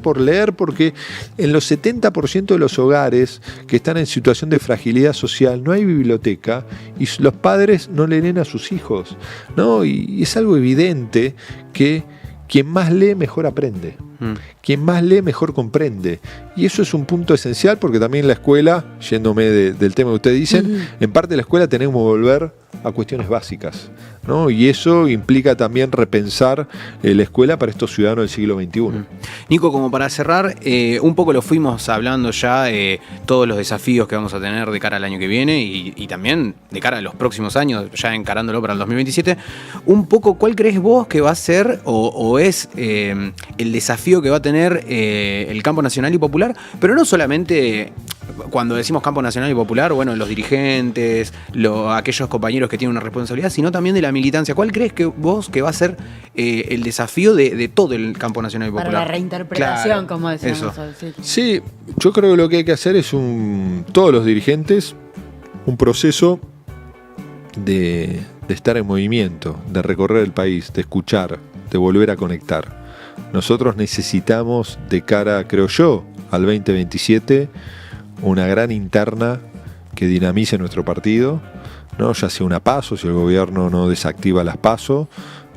porque en los 70% de los hogares que están en situación de fragilidad social no hay biblioteca y los padres no le leen a sus hijos, ¿no? Y es algo evidente que quien más lee mejor aprende, quien más lee mejor comprende, y eso es un punto esencial, porque también la escuela, yéndome del tema que ustedes dicen, en parte de la escuela tenemos que volver a cuestiones básicas, ¿no? Y eso implica también repensar la escuela para estos ciudadanos del siglo XXI. Nico, como para cerrar, un poco lo fuimos hablando ya, todos los desafíos que vamos a tener de cara al año que viene y también de cara a los próximos años, ya encarándolo para el 2027. Un poco, ¿cuál crees vos que va a ser o es el desafío que va a tener el campo nacional y popular? Pero no solamente cuando decimos campo nacional y popular, bueno, los dirigentes, aquellos compañeros que tienen una responsabilidad, sino también de la militancia. ¿Cuál crees que vos que va a ser el desafío de todo el campo nacional y popular? Para la reinterpretación, claro, como decíamos. eso. Sí, yo creo que lo que hay que hacer es todos los dirigentes, un proceso de estar en movimiento, de recorrer el país, de escuchar, de volver a conectar. Nosotros necesitamos, de cara, creo yo, al 2027, una gran interna que dinamice nuestro partido, ¿no? Ya sea una PASO, si el gobierno no desactiva las PASO,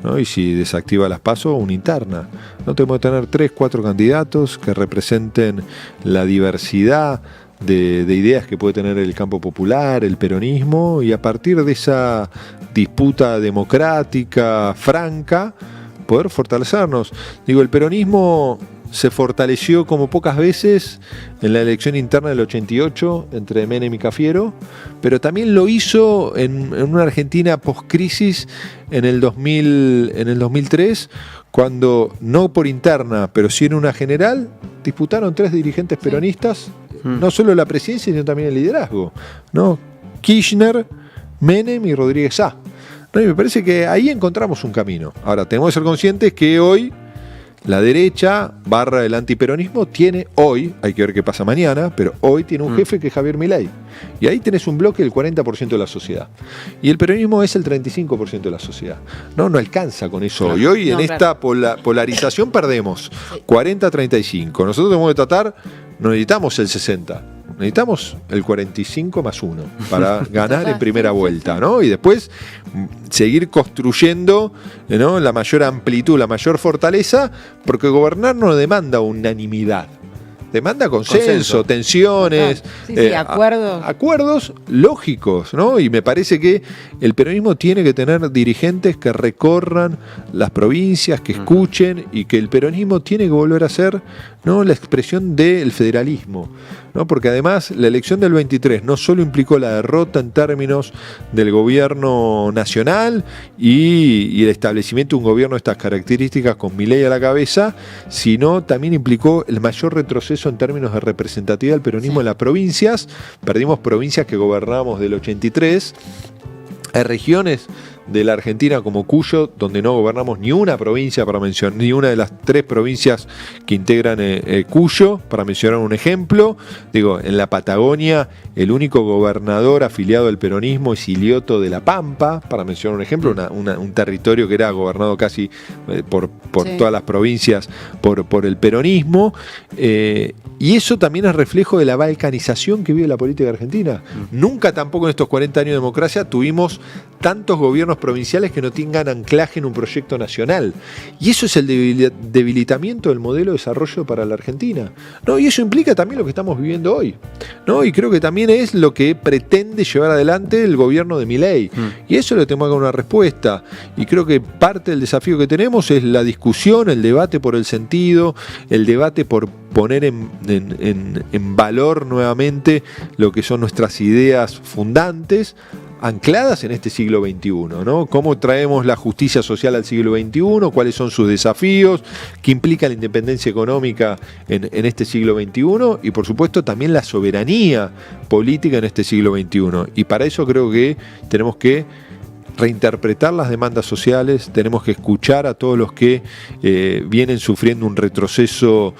¿no? Y si desactiva las PASO, una interna. No tenemos que tener 3, 4 candidatos que representen la diversidad de ideas que puede tener el campo popular, el peronismo, y a partir de esa disputa democrática, franca, poder fortalecernos. Digo, el peronismo se fortaleció como pocas veces en la elección interna del 88 entre Menem y Cafiero, pero también lo hizo en una Argentina post-crisis en el 2003, cuando no por interna, pero sí en una general, disputaron 3 dirigentes peronistas, no solo la presidencia, sino también el liderazgo, ¿no? Kirchner, Menem y Rodríguez Sá. ¿No? Y me parece que ahí encontramos un camino. Ahora, tenemos que ser conscientes que hoy la derecha / el antiperonismo tiene hoy, hay que ver qué pasa mañana, pero hoy tiene un jefe que es Javier Milei. Y ahí tenés un bloque del 40% de la sociedad. Y el peronismo es el 35% de la sociedad. No alcanza con eso hoy. Hoy en esta polarización perdemos 40-35. Nosotros tenemos que tratar, no necesitamos el 60. Necesitamos el 45 más 1 para ganar en primera vuelta, ¿no? Y después seguir construyendo, ¿no? La mayor amplitud, la mayor fortaleza, porque gobernar no demanda unanimidad. Demanda consenso, tensiones, acuerdos. Acuerdos lógicos, ¿no? Y me parece que el peronismo tiene que tener dirigentes que recorran las provincias, que escuchen, y que el peronismo tiene que volver a ser, ¿no? La expresión del federalismo, ¿no? Porque además la elección del 23 no solo implicó la derrota en términos del gobierno nacional y el establecimiento de un gobierno de estas características con Milei a la cabeza, sino también implicó el mayor retroceso en términos de representatividad del peronismo en las provincias. Perdimos provincias que gobernábamos del 83. Hay regiones de la Argentina como Cuyo, donde no gobernamos ni una provincia, para mencionar, ni una de las 3 provincias que integran Cuyo, para mencionar un ejemplo. Digo, en la Patagonia, el único gobernador afiliado al peronismo es Ilioto de la Pampa, para mencionar un ejemplo, un territorio que era gobernado casi por todas las provincias por el peronismo. Y eso también es reflejo de la balcanización que vive la política argentina. Nunca tampoco en estos 40 años de democracia tuvimos tantos gobiernos provinciales que no tengan anclaje en un proyecto nacional. Y eso es el debilitamiento del modelo de desarrollo para la Argentina, ¿no? Y eso implica también lo que estamos viviendo hoy, ¿no? Y creo que también es lo que pretende llevar adelante el gobierno de Milei. Y eso le tenemos que dar una respuesta. Y creo que parte del desafío que tenemos es la discusión, el debate por el sentido, el debate por poner en valor nuevamente lo que son nuestras ideas fundantes, ancladas en este siglo XXI, ¿no? ¿Cómo traemos la justicia social al siglo XXI? ¿Cuáles son sus desafíos? ¿Qué implica la independencia económica en este siglo XXI? Y por supuesto también la soberanía política en este siglo XXI. Y para eso creo que tenemos que reinterpretar las demandas sociales, tenemos que escuchar a todos los que vienen sufriendo un retroceso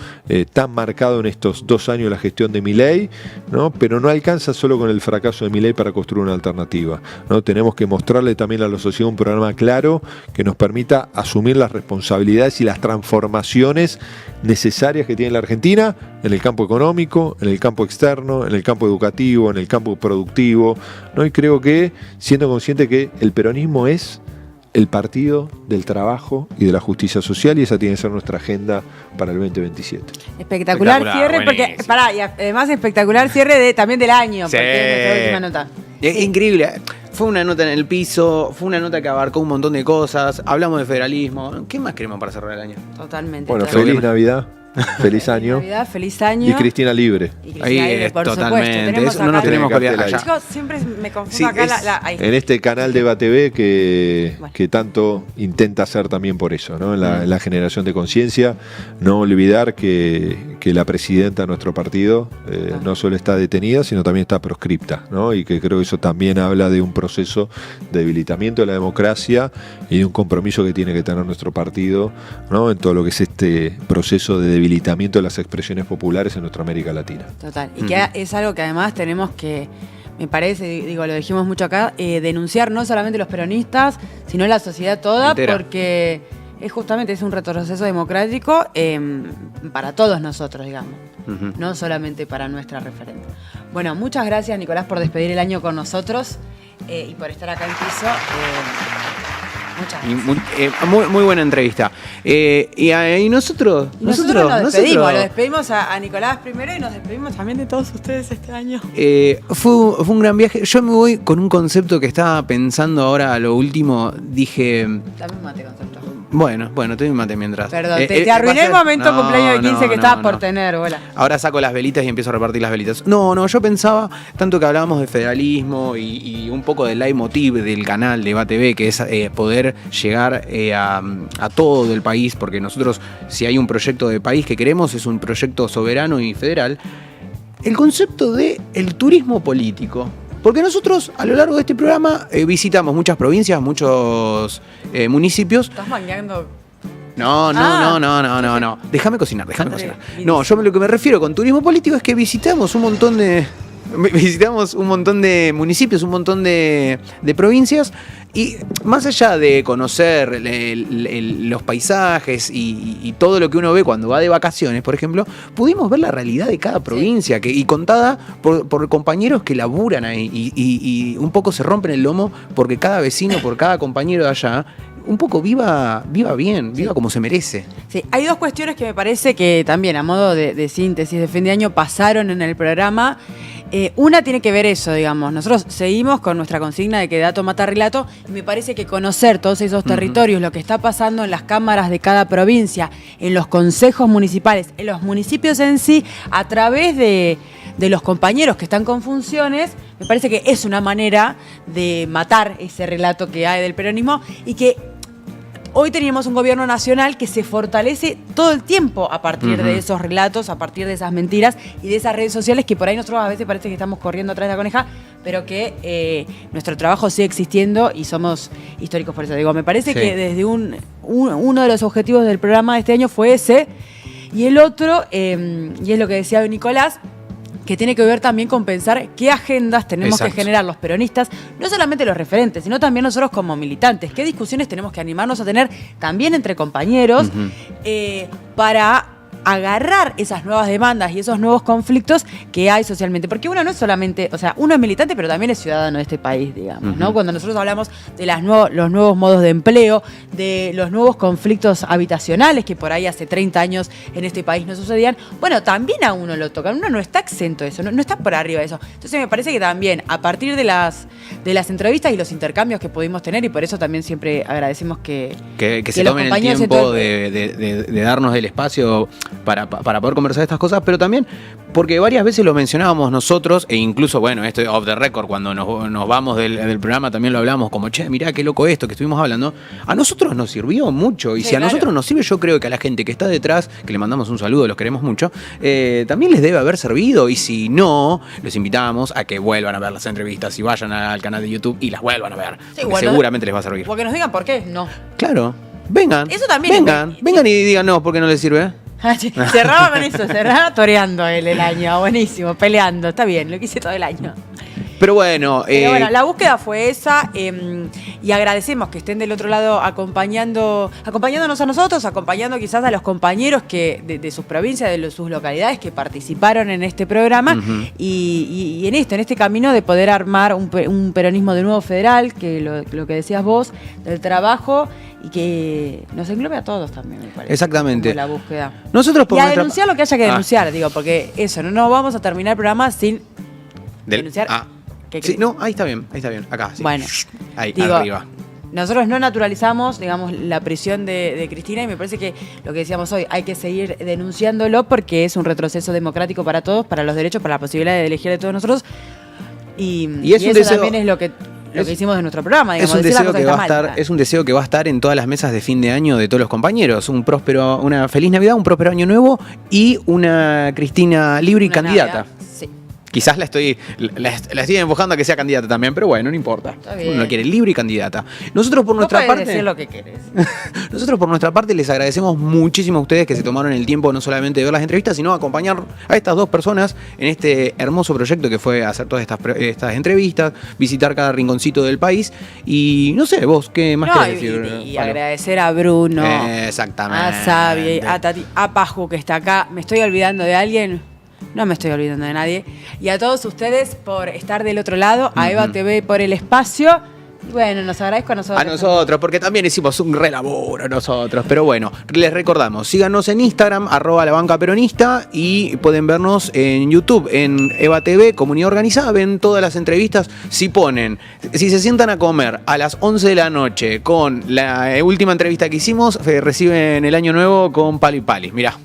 tan marcado en estos 2 años de la gestión de Milei, ¿no? Pero no alcanza solo con el fracaso de Milei para construir una alternativa, ¿no? Tenemos que mostrarle también a la sociedad un programa claro que nos permita asumir las responsabilidades y las transformaciones necesarias que tiene la Argentina en el campo económico, en el campo externo, en el campo educativo, en el campo productivo, ¿no? Y creo que siendo consciente que el peronismo es el partido del trabajo y de la justicia social, y esa tiene que ser nuestra agenda para el 2027. Espectacular cierre, porque y además espectacular cierre también del año, sí, porque es nuestra última nota. Es increíble. Fue una nota en el piso, fue una nota que abarcó un montón de cosas, hablamos de federalismo. ¿Qué más queremos para cerrar el año? Totalmente. Bueno, feliz Navidad. Feliz año. Navidad, feliz año. Y Cristina libre. Ahí es, por totalmente. No nos tenemos que olvidar. Chicos, siempre me confundo acá. En este canal de BATV que tanto intenta hacer también por eso, ¿no? En la generación de conciencia. No olvidar que la presidenta de nuestro partido no solo está detenida, sino también está proscripta, ¿no? Y que creo que eso también habla de un proceso de debilitamiento de la democracia y de un compromiso que tiene que tener nuestro partido, ¿no? En todo lo que es este proceso de debilitamiento de las expresiones populares en nuestra América Latina. Total. Y que es algo que además tenemos que, me parece, lo dijimos mucho acá, denunciar no solamente los peronistas, sino la sociedad toda, entera. Porque es un retroceso democrático para todos nosotros, digamos. No solamente para nuestra referente. Bueno, muchas gracias, Nicolás, por despedir el año con nosotros y por estar acá en piso. Muchas gracias. Muy buena entrevista. Y nosotros nos despedimos a Nicolás primero y nos despedimos también de todos ustedes este año. Fue un gran viaje. Yo me voy con un concepto que estaba pensando ahora a lo último. Dije... Dame un mate, concepto. Bueno, te doy un mate mientras. Perdón, te arruiné el momento cumpleaños de 15 que estabas por tener, bola. Ahora saco las velitas y empiezo a repartir las velitas. No, yo pensaba, tanto que hablábamos de federalismo y un poco del leitmotiv del canal de BATV, que es poder llegar a todo el país, porque nosotros, si hay un proyecto de país que queremos, es un proyecto soberano y federal. El concepto de el turismo político. Porque nosotros, a lo largo de este programa, visitamos muchas provincias, muchos municipios. ¿Estás mangueando? No. Déjame cocinar. No, yo lo que me refiero con turismo político es que visitamos un montón de municipios, un montón de provincias, y más allá de conocer los paisajes y todo lo que uno ve cuando va de vacaciones, por ejemplo, pudimos ver la realidad de cada provincia y contada por compañeros que laburan ahí y un poco se rompen el lomo porque cada vecino, por cada compañero de allá, un poco viva bien, viva como se merece. Sí, hay dos cuestiones que me parece que también a modo de síntesis de fin de año pasaron en el programa. Una tiene que ver eso, digamos. Nosotros seguimos con nuestra consigna de que dato mata relato, y me parece que conocer todos esos territorios, lo que está pasando en las cámaras de cada provincia, en los consejos municipales, en los municipios en sí, a través de los compañeros que están con funciones, me parece que es una manera de matar ese relato que hay del peronismo y que hoy teníamos un gobierno nacional que se fortalece todo el tiempo a partir de esos relatos, a partir de esas mentiras y de esas redes sociales que por ahí nosotros a veces parece que estamos corriendo atrás de la coneja, pero que nuestro trabajo sigue existiendo y somos históricos por eso. Digo, me parece que desde uno de los objetivos del programa de este año fue ese, y el otro, y es lo que decía Nicolás, que tiene que ver también con pensar qué agendas tenemos que generar los peronistas, no solamente los referentes, sino también nosotros como militantes, qué discusiones tenemos que animarnos a tener también entre compañeros para agarrar esas nuevas demandas y esos nuevos conflictos que hay socialmente. Porque uno no es solamente, o sea, uno es militante, pero también es ciudadano de este país, digamos, ¿no? Cuando nosotros hablamos de los nuevos modos de empleo, de los nuevos conflictos habitacionales que por ahí hace 30 años en este país no sucedían, bueno, también a uno lo tocan, uno no está exento de eso, no está por arriba de eso. Entonces me parece que también, a partir de las entrevistas y los intercambios que pudimos tener, y por eso también siempre agradecemos que se tomen el tiempo de darnos el espacio para poder conversar de estas cosas, pero también porque varias veces lo mencionábamos nosotros, e incluso, bueno, esto off the record, cuando nos vamos del programa también lo hablamos como, che, mirá qué loco esto que estuvimos hablando. A nosotros nos sirvió mucho, y sí, si a nosotros nos sirve, yo creo que a la gente que está detrás, que le mandamos un saludo, los queremos mucho, también les debe haber servido, y si no, los invitamos a que vuelvan a ver las entrevistas y vayan al canal de YouTube y las vuelvan a ver, Sí, porque bueno, seguramente les va a servir. Porque nos digan por qué, no. Claro, vengan. Eso también vengan y digan no, porque no les sirve. Cerraba con eso, cerraba toreando el año, buenísimo, peleando, está bien, lo que hice todo el año. Pero bueno, Pero bueno, la búsqueda fue esa, y agradecemos que estén del otro lado acompañándonos a nosotros, acompañando quizás a los compañeros que de sus provincias, de sus localidades que participaron en este programa, y en este camino de poder armar un peronismo de nuevo federal, que lo que decías vos, del trabajo, y que nos englobe a todos también, me parece. Exactamente. Como la búsqueda. Nosotros por Y a nuestra- denunciar lo que haya que denunciar, digo, porque eso, no vamos a terminar el programa sin denunciar. Sí, no, ahí está bien, acá, sí. Bueno, ahí, digo, arriba. nosotros no naturalizamos, digamos, la prisión de Cristina, y me parece que lo que decíamos hoy, hay que seguir denunciándolo porque es un retroceso democrático para todos, para los derechos, para la posibilidad de elegir de todos nosotros. Y es un eso deseo- también es lo que hicimos de nuestro programa, digamos, Es un, decir las deseo cosas que que va a están estar, mal. es un deseo que va a estar en todas las mesas de fin de año de todos los compañeros. Una feliz Navidad, un próspero año nuevo y una Cristina libre y Una candidata. Navidad, sí. Quizás la estoy empujando a que sea candidata también, pero bueno, no importa. Está bien. Uno la quiere libre y candidata. Nosotros por Vos nuestra podés parte. decir lo que querés. Nosotros por nuestra parte les agradecemos muchísimo a ustedes que se tomaron el tiempo no solamente de ver las entrevistas, sino acompañar a estas dos personas en este hermoso proyecto que fue hacer todas estas entrevistas, visitar cada rinconcito del país. Y no sé, vos, ¿qué más No, querés decir? y Pablo? agradecer a Bruno, Exactamente. a Xavi, a Tati, a Paju que está acá. ¿Me estoy olvidando de alguien? No me estoy olvidando de nadie. Y a todos ustedes por estar del otro lado, a Eva TV por el espacio. Y bueno, nos agradezco a nosotros. A nosotros, porque también hicimos un relaboro nosotros. Pero bueno, les recordamos, síganos en Instagram, @labancaperonista, y pueden vernos en YouTube, en Eva TV, Comunidad Organizada. Ven todas las entrevistas. Si se sientan a comer a las 11 de la noche con la última entrevista que hicimos, reciben el año nuevo con Pali Pali. Mirá.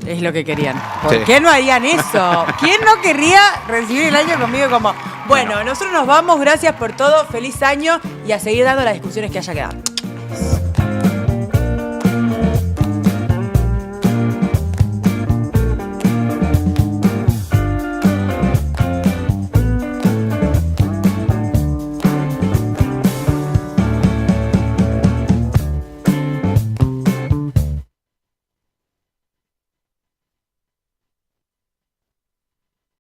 Es lo que querían. ¿Por Sí. qué no harían eso? ¿Quién no querría recibir el año conmigo como, bueno, nosotros nos vamos, gracias por todo, feliz año y a seguir dando las discusiones que haya quedado?